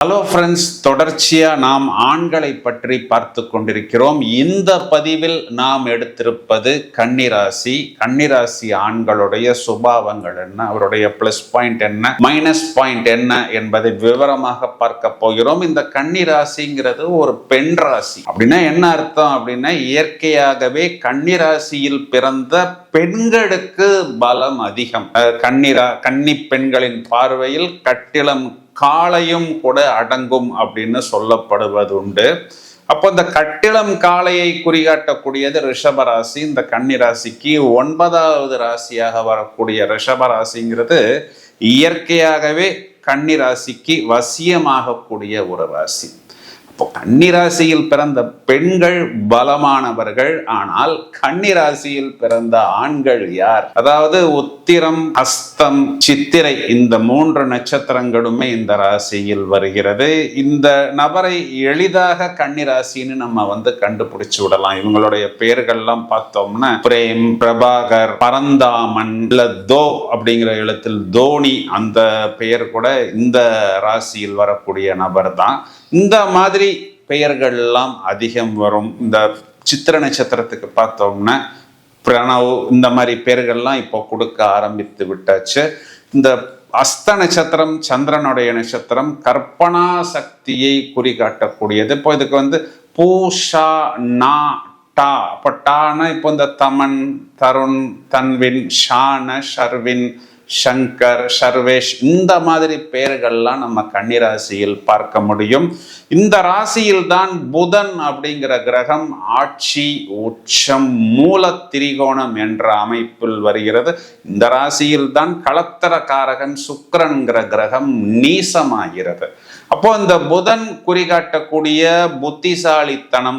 Hello friends, தொடர்ச்சியா நாம் ஆண்களை பற்றி பார்த்து கொண்டிருக்கிறோம். இந்த பதிவில் நாம் எடுத்திருப்பது கன்னிராசி. கன்னிராசி ஆண்களுடைய சுபாவங்கள் என்ன, அவருடைய பிளஸ் பாயிண்ட் என்ன, மைனஸ் பாயிண்ட் என்ன என்பதை விவரமாக பார்க்க போகிறோம். இந்த கன்னிராசிங்கிறது ஒரு பெண் ராசி. அப்படின்னா என்ன அர்த்தம் அப்படின்னா, இயற்கையாகவே கன்னிராசியில் பிறந்த பெண்களுக்கு பலம் அதிகம். கன்னி பெண்களின் பார்வையில் கட்டிலம் காளையும் கூட அடங்கும் அப்படின்னு சொல்லப்படுவது உண்டு. அப்போ இந்த கட்டிலம் காளையை குறிகாட்டக்கூடியது ரிஷபராசி. இந்த கன்னிராசிக்கு 9வது ராசியாக வரக்கூடிய ரிஷபராசிங்கிறது இயற்கையாகவே கன்னிராசிக்கு வசியமாகக்கூடிய ஒரு ராசி. கன்னிராசியில் பிறந்த பெண்கள் பலமானவர்கள். ஆனால் கன்னிராசியில் பிறந்த ஆண்கள் யார்? அதாவது உத்திரம், ஹஸ்தம், சித்திரை இந்த 3 நட்சத்திரங்களுமே இந்த ராசியில் வருகிறது. இந்த நபரை எளிதாக கன்னிராசின்னு நம்ம கண்டுபிடிச்சு விடலாம். இவங்களுடைய பெயர்கள்லாம் பார்த்தோம்னா பிரேம், பிரபாகர், பரந்தாமன், இல்ல தோ அப்படிங்கிற எழுத்தில் தோனி, அந்த பெயர் கூட இந்த ராசியில் வரக்கூடிய நபர் தான். இந்த மாதிரி பெயர்கள் எல்லாம் அதிகம் வரும். இந்த சித்திர நட்சத்திரத்துக்கு பார்த்தோம்னா பிரணவ், இந்த மாதிரி பெயர்கள்லாம் இப்போ கொடுக்க ஆரம்பித்து விட்டாச்சு. இந்த அஸ்த நட்சத்திரம் சந்திரனுடைய நட்சத்திரம், கற்பனா சக்தியை குறிகாட்டக்கூடியது. இப்போ இதுக்கு பூஷா, நா, டா. இப்போ டானா இப்போ இந்த தமன், தருண், தன்வின், ஷான, ஷர்வின், சங்கர், சர்வேஷ், இந்த மாதிரி பெயர்கள்லாம் நம்ம கன்னிராசியில் பார்க்க முடியும். இந்த ராசியில் தான் புதன் அப்படிங்கிற கிரகம் ஆட்சி, உச்சம், மூல திரிகோணம் என்ற அமைப்பில் வருகிறது. இந்த ராசியில் தான் களத்திரக்காரகன் சுக்கிரன்கிற கிரகம் நீசமாகிறது. அப்போ இந்த புதன் குறிகாட்டக்கூடிய புத்திசாலித்தனம்,